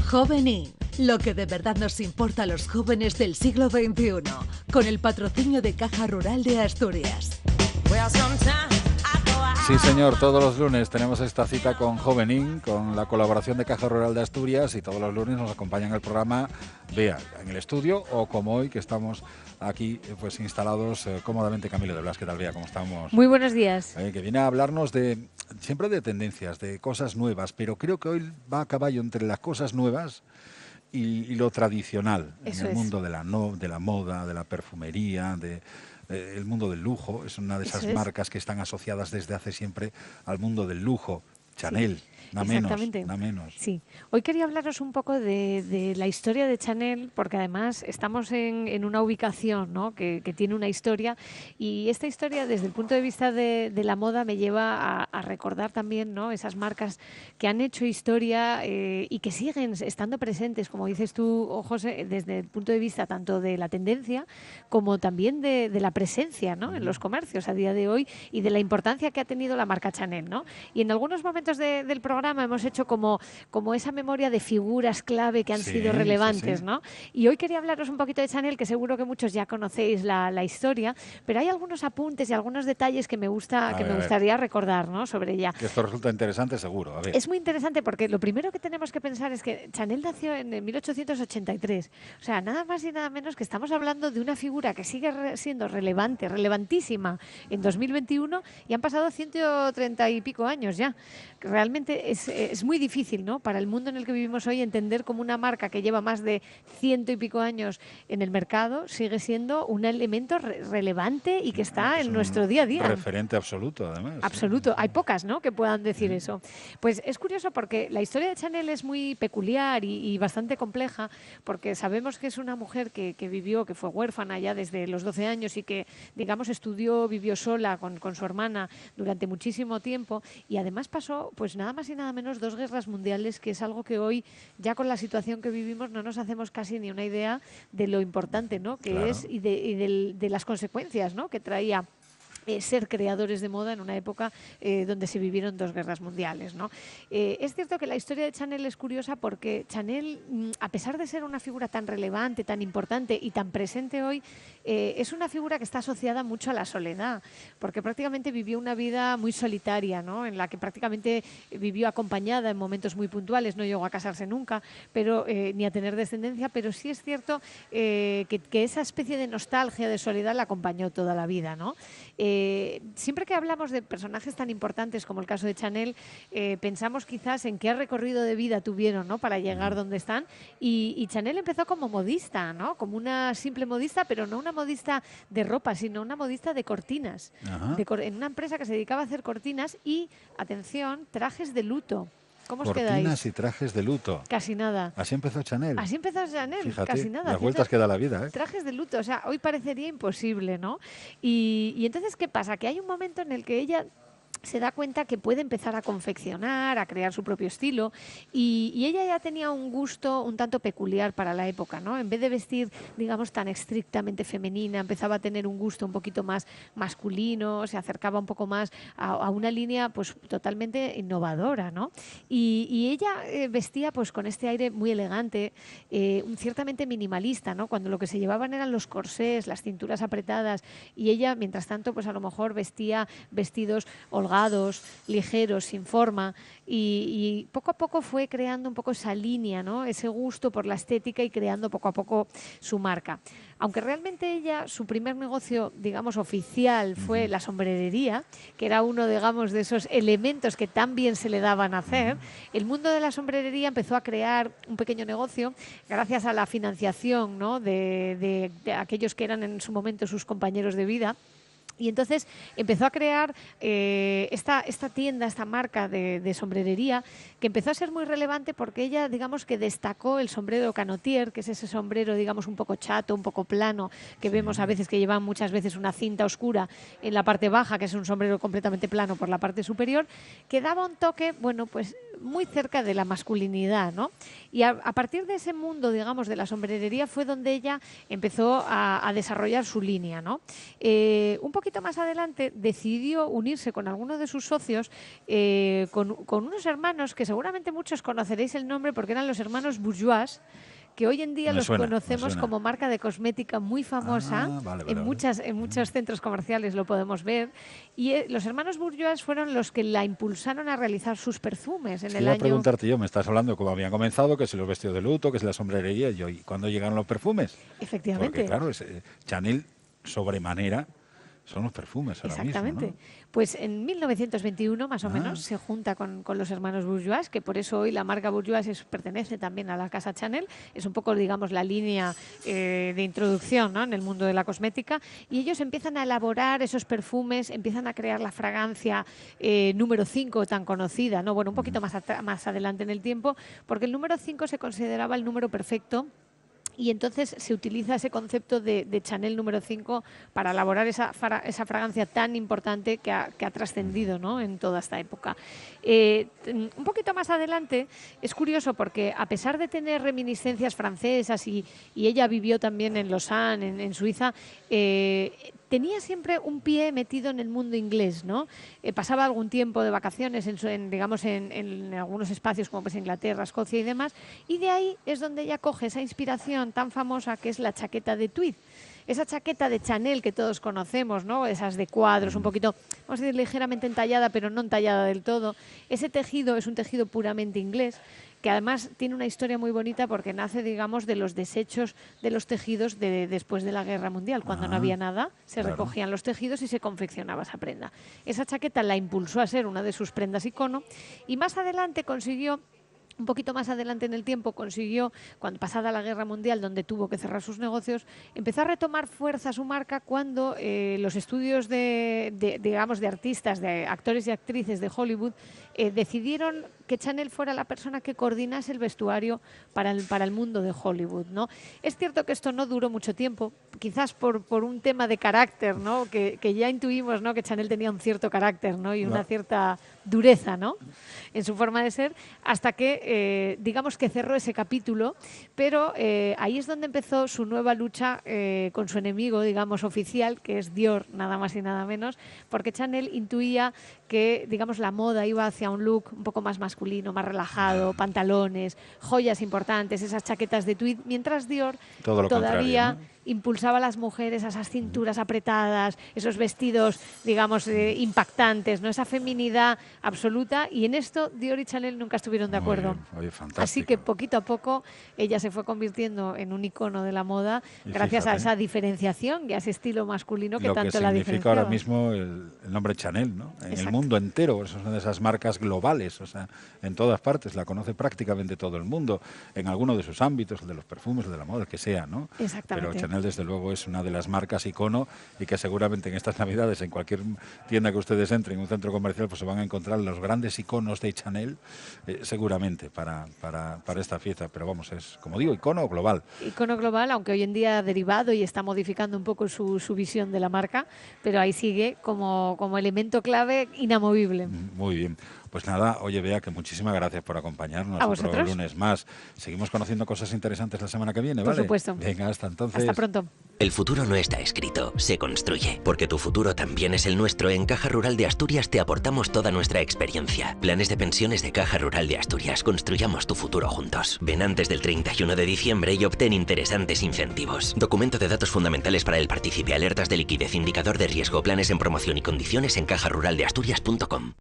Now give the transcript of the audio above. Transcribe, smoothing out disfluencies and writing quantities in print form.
Jovenín, lo que de verdad nos importa a los jóvenes del siglo XXI, con el patrocinio de Caja Rural de Asturias. Sí, señor, todos los lunes tenemos esta cita con Jovenín, con la colaboración de Caja Rural de Asturias, y todos los lunes nos acompaña en el programa Bea, en el estudio, o como hoy que estamos aquí pues instalados cómodamente. Camilo de Blas, ¿qué tal, Bea? ¿Cómo estamos? Muy buenos días. Que viene a hablarnos siempre de tendencias, de cosas nuevas, pero creo que hoy va a caballo entre las cosas nuevas y lo tradicional. Eso en el es. mundo de la moda, de la perfumería, el mundo del lujo. Es una de esas marcas que están asociadas desde hace siempre al mundo del lujo. Chanel, Sí, nada menos. Sí. Hoy quería hablaros un poco de la historia de Chanel, porque además estamos en una ubicación, ¿no?, que tiene una historia, y esta historia desde el punto de vista de la moda me lleva a recordar también, ¿no?, esas marcas que han hecho historia y que siguen estando presentes, como dices tú, José, desde el punto de vista tanto de la tendencia como también de la presencia, ¿no?, en los comercios a día de hoy, y de la importancia que ha tenido la marca Chanel, ¿no? Y en algunos momentos del programa hemos hecho como esa memoria de figuras clave que han sido relevantes, sí. ¿no? Y hoy quería hablaros un poquito de Chanel, que seguro que muchos ya conocéis la historia, pero hay algunos apuntes y algunos detalles que me gustaría recordar, ¿no?, sobre ella. Que esto resulta interesante, seguro. A ver. Es muy interesante porque lo primero que tenemos que pensar es que Chanel nació en 1883. O sea, nada más y nada menos que estamos hablando de una figura que sigue siendo relevantísima en 2021, y han pasado 130 y pico años ya. Realmente es muy difícil, ¿no?, para el mundo en el que vivimos hoy, entender cómo una marca que lleva más de 100 y pico años en el mercado sigue siendo un elemento relevante y que está en nuestro día a día. Referente absoluto, además. Absoluto. Hay pocas, ¿no?, que puedan decir eso. Pues es curioso porque la historia de Chanel es muy peculiar y bastante compleja, porque sabemos que es una mujer que vivió, que fue huérfana ya desde los 12 años y que, digamos, vivió sola con su hermana durante muchísimo tiempo, y además pasó pues nada más y nada menos 2 guerras mundiales, que es algo que hoy, ya con la situación que vivimos, no nos hacemos casi ni una idea de lo importante, ¿no?, que es y de las consecuencias, ¿no?, que traía ser creadores de moda en una época donde se vivieron 2 guerras mundiales, ¿no? Es cierto que la historia de Chanel es curiosa porque Chanel, a pesar de ser una figura tan relevante, tan importante y tan presente hoy, es una figura que está asociada mucho a la soledad, porque prácticamente vivió una vida muy solitaria, ¿no?, en la que prácticamente vivió acompañada en momentos muy puntuales. No llegó a casarse nunca, pero ni a tener descendencia, pero sí es cierto que esa especie de nostalgia, de soledad, la acompañó toda la vida, ¿no? Siempre que hablamos de personajes tan importantes como el caso de Chanel, pensamos quizás en qué recorrido de vida tuvieron, ¿no?, para llegar donde están, y Chanel empezó como modista, ¿no?, como una simple modista, pero no una modista de ropa, sino una modista de cortinas, en una empresa que se dedicaba a hacer cortinas y, atención, trajes de luto. ¿Cómo os quedáis? Cortinas y trajes de luto. Casi nada. Así empezó Chanel. Fíjate, Casi nada. las vueltas que da la vida, ¿eh? Trajes de luto, o sea, hoy parecería imposible, ¿no? Y entonces, ¿qué pasa? Que hay un momento en el que ella se da cuenta que puede empezar a confeccionar, a crear su propio estilo, y ella ya tenía un gusto un tanto peculiar para la época, ¿no? En vez de vestir, digamos, tan estrictamente femenina, empezaba a tener un gusto un poquito más masculino, se acercaba un poco más a una línea pues totalmente innovadora, ¿no? Y ella vestía pues con este aire muy elegante, ciertamente minimalista, ¿no?, cuando lo que se llevaban eran los corsés, las cinturas apretadas, y ella, mientras tanto, pues a lo mejor vestía vestidos holgados, ligeros, sin forma, y poco a poco fue creando un poco esa línea, ¿no?, ese gusto por la estética, y creando poco a poco su marca. Aunque realmente ella, su primer negocio, digamos, oficial fue la sombrerería, que era uno, digamos, de esos elementos que tan bien se le daban a hacer. El mundo de la sombrerería empezó a crear un pequeño negocio gracias a la financiación, ¿no?, de aquellos que eran en su momento sus compañeros de vida. Y entonces empezó a crear esta tienda, esta marca de sombrerería, que empezó a ser muy relevante porque ella, digamos, que destacó el sombrero canotier, que es ese sombrero, digamos, un poco chato, un poco plano, que vemos a veces, que llevan muchas veces una cinta oscura en la parte baja, que es un sombrero completamente plano por la parte superior, que daba un toque, bueno, pues muy cerca de la masculinidad, ¿no? Y a partir de ese mundo, digamos, de la sombrerería fue donde ella empezó a desarrollar su línea, ¿no? Un poquito más adelante decidió unirse con alguno de sus socios, con unos hermanos que seguramente muchos conoceréis el nombre porque eran los hermanos Bourgeois, que hoy en día los conocemos como marca de cosmética muy famosa. En muchos centros comerciales lo podemos ver. Y los hermanos Bourgeois fueron los que la impulsaron a realizar sus perfumes en el año... preguntarte yo, me estás hablando de cómo habían comenzado, que si los vestidos de luto, que si la sombrerería, ¿y cuándo llegaron los perfumes? Efectivamente. Porque claro, Chanel sobremanera son los perfumes ahora Exactamente. mismo, ¿no? Pues en 1921, más o menos, se junta con los hermanos Bourgeois, que por eso hoy la marca Bourgeois pertenece también a la casa Chanel. Es un poco, digamos, la línea de introducción, ¿no?, en el mundo de la cosmética. Y ellos empiezan a elaborar esos perfumes, empiezan a crear la fragancia número 5 tan conocida, ¿no? Bueno, un poquito más adelante en el tiempo, porque el número 5 se consideraba el número perfecto. Y entonces se utiliza ese concepto de Chanel número 5 para elaborar esa fragancia tan importante que ha trascendido, ¿no?, en toda esta época. Un poquito más adelante es curioso porque a pesar de tener reminiscencias francesas y ella vivió también en Lausanne, en Suiza, tenía siempre un pie metido en el mundo inglés, ¿no? Pasaba algún tiempo de vacaciones en algunos espacios como pues Inglaterra, Escocia y demás, y de ahí es donde ella coge esa inspiración tan famosa que es la chaqueta de tweed. Esa chaqueta de Chanel que todos conocemos, ¿no? Esas de cuadros, un poquito, vamos a decir, ligeramente entallada, pero no entallada del todo. Ese tejido es un tejido puramente inglés, que además tiene una historia muy bonita porque nace, digamos, de los desechos de los tejidos después de la Guerra Mundial. Cuando no había nada, se recogían los tejidos y se confeccionaba esa prenda. Esa chaqueta la impulsó a ser una de sus prendas icono y más adelante consiguió... Un poquito más adelante en el tiempo consiguió, cuando pasada la Guerra Mundial, donde tuvo que cerrar sus negocios, empezó a retomar fuerza su marca cuando los estudios digamos, de artistas, de actores y actrices de Hollywood, decidieron que Chanel fuera la persona que coordinase el vestuario para el mundo de Hollywood, ¿no? Es cierto que esto no duró mucho tiempo, quizás por un tema de carácter, ¿no? Que ya intuimos, ¿no?, que Chanel tenía un cierto carácter, ¿no?, y una cierta dureza, ¿no?, en su forma de ser, hasta que, digamos, que cerró ese capítulo, pero ahí es donde empezó su nueva lucha con su enemigo, digamos, oficial, que es Dior, nada más y nada menos, porque Chanel intuía que, digamos, la moda iba hacia un look un poco más masculino, más relajado, pantalones, joyas importantes, esas chaquetas de tweed, mientras Dior todavía impulsaba a las mujeres a esas cinturas apretadas, esos vestidos, digamos, impactantes, ¿no?, esa feminidad absoluta, y en esto Dior y Chanel nunca estuvieron de acuerdo. Oye, así que poquito a poco ella se fue convirtiendo en un icono de la moda gracias a esa diferenciación y a ese estilo masculino que tanto la diferenciaba. Lo que significa ahora mismo el nombre Chanel, ¿no?, en el mundo entero. Es una de esas marcas globales, o sea, en todas partes, la conoce prácticamente todo el mundo, en alguno de sus ámbitos, el de los perfumes, el de la moda, el que sea, ¿no? Exactamente. Pero Chanel, desde luego, es una de las marcas icono y que seguramente en estas Navidades, en cualquier tienda que ustedes entren, en un centro comercial, pues se van a encontrar los grandes iconos de Chanel, seguramente, para esta fiesta. Pero vamos, es, como digo, icono global. Icono global, aunque hoy en día ha derivado y está modificando un poco su visión de la marca, pero ahí sigue como elemento clave inamovible. Muy bien. Pues nada, oye, Bea, que muchísimas gracias por acompañarnos otro lunes más. Seguimos conociendo cosas interesantes la semana que viene, ¿vale? Por supuesto. Venga, hasta entonces. Hasta pronto. El futuro no está escrito, se construye. Porque tu futuro también es el nuestro, en Caja Rural de Asturias te aportamos toda nuestra experiencia. Planes de pensiones de Caja Rural de Asturias. Construyamos tu futuro juntos. Ven antes del 31 de diciembre y obtén interesantes incentivos. Documento de datos fundamentales para el participe, alertas de liquidez, indicador de riesgo, planes en promoción y condiciones en cajaruraldeasturias.com.